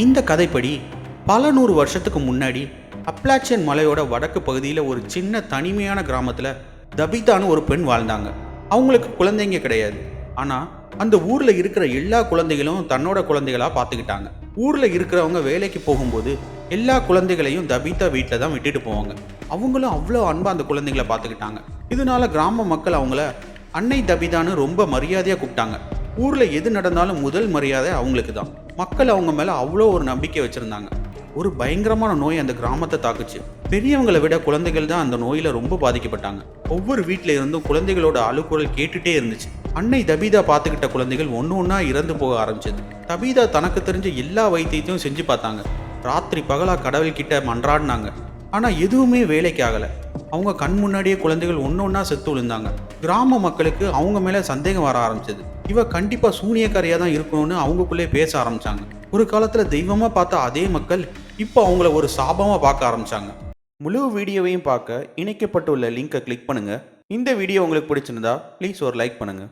இந்த கதைப்படி பல நூறு வருஷத்துக்கு முன்னாடி அப்லாச்சியன் மலையோட வடக்கு பகுதியில் ஒரு சின்ன தனிமையான கிராமத்தில் தபிதான்னு ஒரு பெண் வாழ்ந்தாங்க. அவங்களுக்கு குழந்தைங்க கிடையாது. ஆனால் அந்த ஊரில் இருக்கிற எல்லா குழந்தைகளும் தன்னோட குழந்தைகளாக பார்த்துக்கிட்டாங்க. ஊரில் இருக்கிறவங்க வேலைக்கு போகும்போது எல்லா குழந்தைகளையும் தபிதா வீட்டில் தான் விட்டுட்டு போவாங்க. அவங்களும் அவ்வளோ அன்பாக அந்த குழந்தைகளை பார்த்துக்கிட்டாங்க. இதனால கிராம மக்கள் அவங்கள அன்னை தபிதான்னு ரொம்ப மரியாதையாக கூப்பிட்டாங்க. ஊரில் எது நடந்தாலும் முதல் மரியாதை அவங்களுக்கு தான். மக்கள் அவங்க மேலே அவ்வளோ ஒரு நம்பிக்கை வச்சுருந்தாங்க. ஒரு பயங்கரமான நோய் அந்த கிராமத்தை தாக்குச்சு. பெரியவங்களை விட குழந்தைகள் தான் அந்த நோயில் ரொம்ப பாதிக்கப்பட்டாங்க. ஒவ்வொரு வீட்டில இருந்தும் குழந்தைகளோட அழுகுரல் கேட்டுட்டே இருந்துச்சு. அன்னை தபீதா பார்த்துக்கிட்ட குழந்தைகள் ஒன்று ஒன்றா இறந்து போக ஆரம்பிச்சது. தபீதா தனக்கு தெரிஞ்ச எல்லா வைத்தியத்தையும் செஞ்சு பார்த்தாங்க. ராத்திரி பகலாக கடவுள்கிட்ட மன்றாடினாங்க. ஆனால் எதுவுமே வேலைக்கு ஆகலை. அவங்க கண் முன்னாடியே குழந்தைகள் ஒன்று ஒன்றா செத்து விழுந்தாங்க. கிராம மக்களுக்கு அவங்க மேலே சந்தேகம் வர ஆரம்பிச்சது. இவ கண்டிப்பாக சூனியக்காரியாக தான் இருக்கணும்னு அவங்களுக்குள்ளே பேச ஆரம்பிச்சாங்க. ஒரு காலத்தில் தெய்வமாக பார்த்த அதே மக்கள் இப்போ அவங்கள ஒரு சாபமாக பார்க்க ஆரம்பிச்சாங்க. முழு வீடியோவையும் பார்க்க இணைக்கப்பட்டுள்ள லிங்கை கிளிக் பண்ணுங்கள். இந்த வீடியோ உங்களுக்கு பிடிச்சிருந்தா ப்ளீஸ் ஒரு லைக் பண்ணுங்கள்.